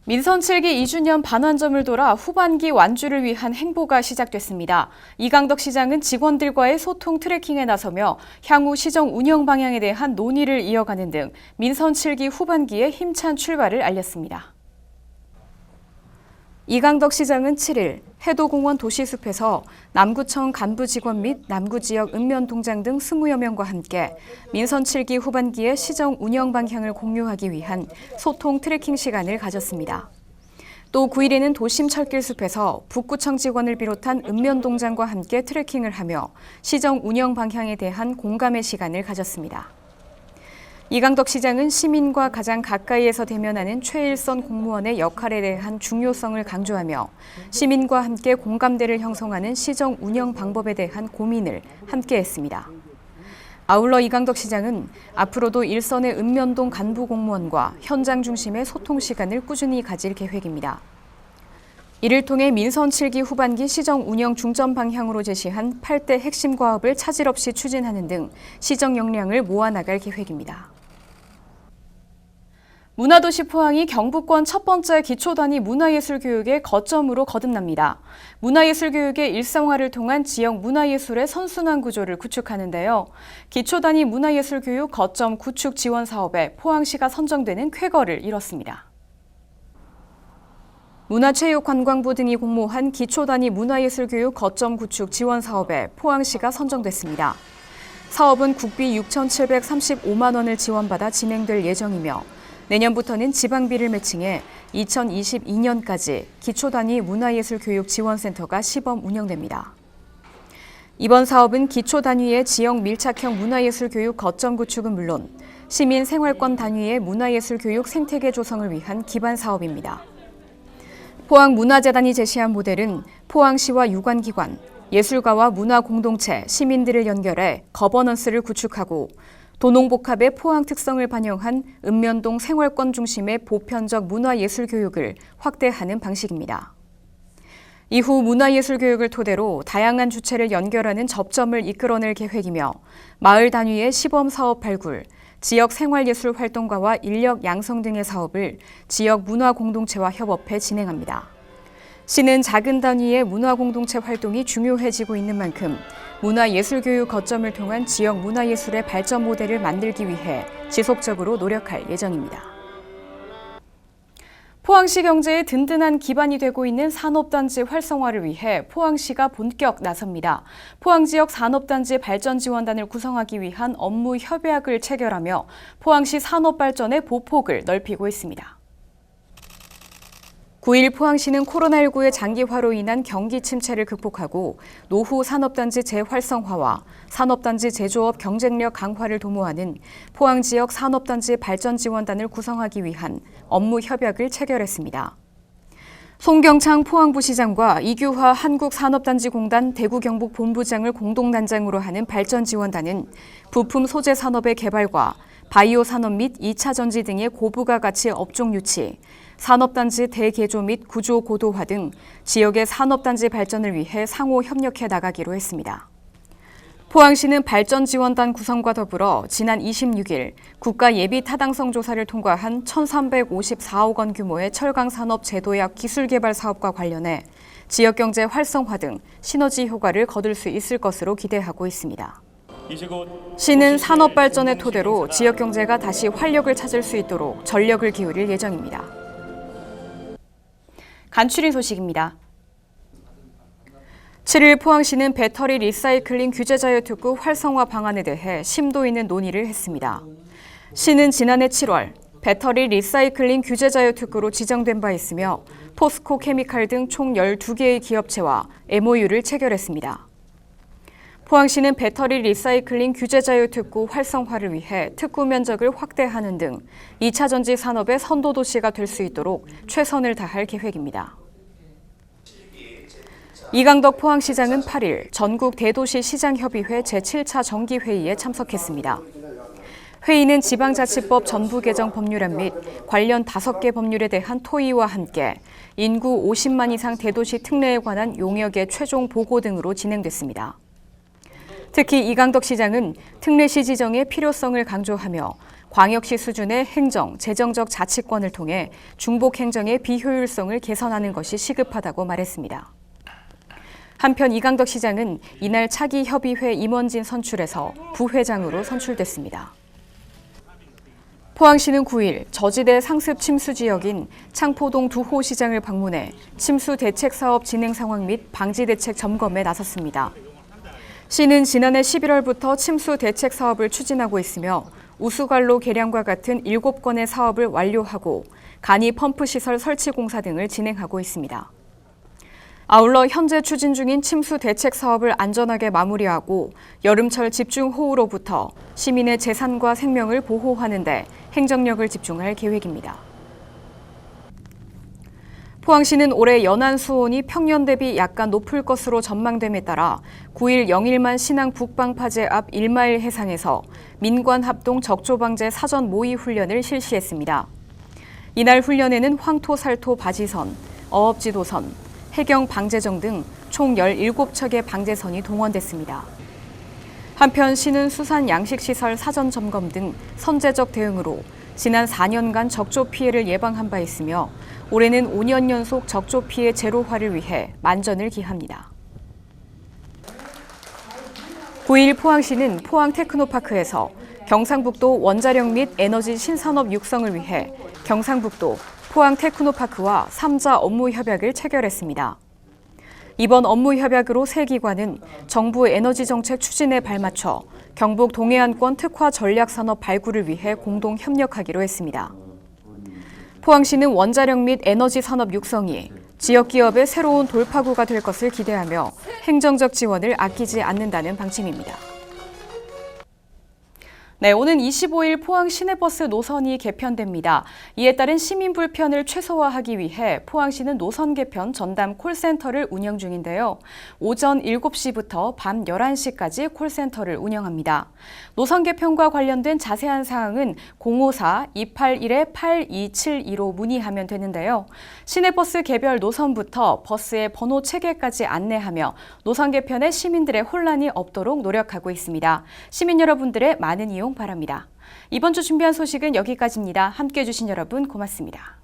민선 7기 2주년 반환점을 돌아 후반기 완주를 위한 행보가 시작됐습니다. 이강덕 시장은 직원들과의 소통 트래킹에 나서며 향후 시정 운영 방향에 대한 논의를 이어가는 등 민선 7기 후반기의 힘찬 출발을 알렸습니다. 이강덕 시장은 7일 해도공원 도시숲에서 남구청 간부 직원 및 남구지역 읍면동장 등 20여 명과 함께 민선 7기 후반기의 시정 운영 방향을 공유하기 위한 소통 트래킹 시간을 가졌습니다. 또 9일에는 도심 철길숲에서 북구청 직원을 비롯한 읍면동장과 함께 트래킹을 하며 시정 운영 방향에 대한 공감의 시간을 가졌습니다. 이강덕 시장은 시민과 가장 가까이에서 대면하는 최일선 공무원의 역할에 대한 중요성을 강조하며 시민과 함께 공감대를 형성하는 시정 운영 방법에 대한 고민을 함께했습니다. 아울러 이강덕 시장은 앞으로도 일선의 읍면동 간부 공무원과 현장 중심의 소통 시간을 꾸준히 가질 계획입니다. 이를 통해 민선 7기 후반기 시정 운영 중점 방향으로 제시한 8대 핵심 과업을 차질 없이 추진하는 등 시정 역량을 모아나갈 계획입니다. 문화도시 포항이 경북권 첫 번째 기초단위 문화예술교육의 거점으로 거듭납니다. 문화예술교육의 일상화를 통한 지역 문화예술의 선순환 구조를 구축하는데요. 기초단위 문화예술교육 거점 구축 지원 사업에 포항시가 선정되는 쾌거를 이뤘습니다. 문화체육관광부 등이 공모한 기초단위 문화예술교육 거점 구축 지원 사업에 포항시가 선정됐습니다. 사업은 국비 6,735만 원을 지원받아 진행될 예정이며 내년부터는 지방비를 매칭해 2022년까지 기초단위 문화예술교육지원센터가 시범 운영됩니다. 이번 사업은 기초단위의 지역 밀착형 문화예술교육 거점 구축은 물론 시민 생활권 단위의 문화예술교육 생태계 조성을 위한 기반 사업입니다. 포항문화재단이 제시한 모델은 포항시와 유관기관, 예술가와 문화공동체, 시민들을 연결해 거버넌스를 구축하고 도농복합의 포항 특성을 반영한 읍면동 생활권 중심의 보편적 문화예술교육을 확대하는 방식입니다. 이후 문화예술교육을 토대로 다양한 주체를 연결하는 접점을 이끌어낼 계획이며 마을 단위의 시범사업 발굴, 지역 생활예술 활동가와 인력 양성 등의 사업을 지역 문화공동체와 협업해 진행합니다. 시는 작은 단위의 문화공동체 활동이 중요해지고 있는 만큼 문화예술교육 거점을 통한 지역 문화예술의 발전 모델을 만들기 위해 지속적으로 노력할 예정입니다. 포항시 경제의 든든한 기반이 되고 있는 산업단지 활성화를 위해 포항시가 본격 나섭니다. 포항 지역 산업단지 발전지원단을 구성하기 위한 업무 협약을 체결하며 포항시 산업발전의 보폭을 넓히고 있습니다. 9일 포항시는 코로나19의 장기화로 인한 경기 침체를 극복하고 노후 산업단지 재활성화와 산업단지 제조업 경쟁력 강화를 도모하는 포항 지역 산업단지 발전지원단을 구성하기 위한 업무 협약을 체결했습니다. 송경창 포항부시장과 이규화 한국산업단지공단 대구경북본부장을 공동단장으로 하는 발전지원단은 부품 소재 산업의 개발과 바이오 산업 및 2차 전지 등의 고부가 가치 업종 유치, 산업단지 대개조 및 구조 고도화 등 지역의 산업단지 발전을 위해 상호 협력해 나가기로 했습니다. 포항시는 발전지원단 구성과 더불어 지난 26일 국가 예비 타당성 조사를 통과한 1,354억 원 규모의 철강산업 제도약 기술개발 사업과 관련해 지역경제 활성화 등 시너지 효과를 거둘 수 있을 것으로 기대하고 있습니다. 시는 산업발전의 토대로 지역경제가 다시 활력을 찾을 수 있도록 전력을 기울일 예정입니다. 간추린 소식입니다. 7일 포항시는 배터리 리사이클링 규제 자유 특구 활성화 방안에 대해 심도 있는 논의를 했습니다. 시는 지난해 7월 배터리 리사이클링 규제 자유 특구로 지정된 바 있으며 포스코 케미칼 등 총 12개의 기업체와 MOU를 체결했습니다. 포항시는 배터리 리사이클링 규제 자유 특구 활성화를 위해 특구 면적을 확대하는 등 2차 전지 산업의 선도 도시가 될 수 있도록 최선을 다할 계획입니다. 이강덕 포항시장은 8일 전국 대도시 시장협의회 제7차 정기회의에 참석했습니다. 회의는 지방자치법 전부 개정 법률안 및 관련 5개 법률에 대한 토의와 함께 인구 50만 이상 대도시 특례에 관한 용역의 최종 보고 등으로 진행됐습니다. 특히 이강덕 시장은 특례시 지정의 필요성을 강조하며 광역시 수준의 행정, 재정적 자치권을 통해 중복 행정의 비효율성을 개선하는 것이 시급하다고 말했습니다. 한편 이강덕 시장은 이날 차기 협의회 임원진 선출에서 부회장으로 선출됐습니다. 포항시는 9일 저지대 상습 침수 지역인 창포동 두호 시장을 방문해 침수 대책 사업 진행 상황 및 방지 대책 점검에 나섰습니다. 시는 지난해 11월부터 침수 대책 사업을 추진하고 있으며 우수관로 개량과 같은 7건의 사업을 완료하고 간이 펌프 시설 설치 공사 등을 진행하고 있습니다. 아울러 현재 추진 중인 침수 대책 사업을 안전하게 마무리하고 여름철 집중호우로부터 시민의 재산과 생명을 보호하는 데 행정력을 집중할 계획입니다. 포항시는 올해 연안 수온이 평년 대비 약간 높을 것으로 전망됨에 따라 9일 영일만 신항 북방파제 앞 1마일 해상에서 민관 합동 적조방제 사전 모의 훈련을 실시했습니다. 이날 훈련에는 황토살토 바지선, 어업지도선, 해경 방제정 등 총 17척의 방제선이 동원됐습니다. 한편 시는 수산 양식시설 사전 점검 등 선제적 대응으로 지난 4년간 적조 피해를 예방한 바 있으며 올해는 5년 연속 적조 피해 제로화를 위해 만전을 기합니다. 9일 포항시는 포항 테크노파크에서 경상북도 원자력 및 에너지 신산업 육성을 위해 경상북도 포항 테크노파크와 3자 업무 협약을 체결했습니다. 이번 업무 협약으로 세 기관은 정부 에너지 정책 추진에 발맞춰 경북 동해안권 특화 전략산업 발굴을 위해 공동 협력하기로 했습니다. 포항시는 원자력 및 에너지 산업 육성이 지역 기업의 새로운 돌파구가 될 것을 기대하며 행정적 지원을 아끼지 않는다는 방침입니다. 네, 오는 25일 포항 시내버스 노선이 개편됩니다. 이에 따른 시민 불편을 최소화하기 위해 포항시는 노선 개편 전담 콜센터를 운영 중인데요. 오전 7시부터 밤 11시까지 콜센터를 운영합니다. 노선 개편과 관련된 자세한 사항은 054-281-8272로 문의하면 되는데요. 시내버스 개별 노선부터 버스의 번호 체계까지 안내하며 노선 개편에 시민들의 혼란이 없도록 노력하고 있습니다. 시민 여러분들의 많은 이용 바랍니다. 이번 주 준비한 소식은 여기까지입니다. 함께해 주신 여러분 고맙습니다.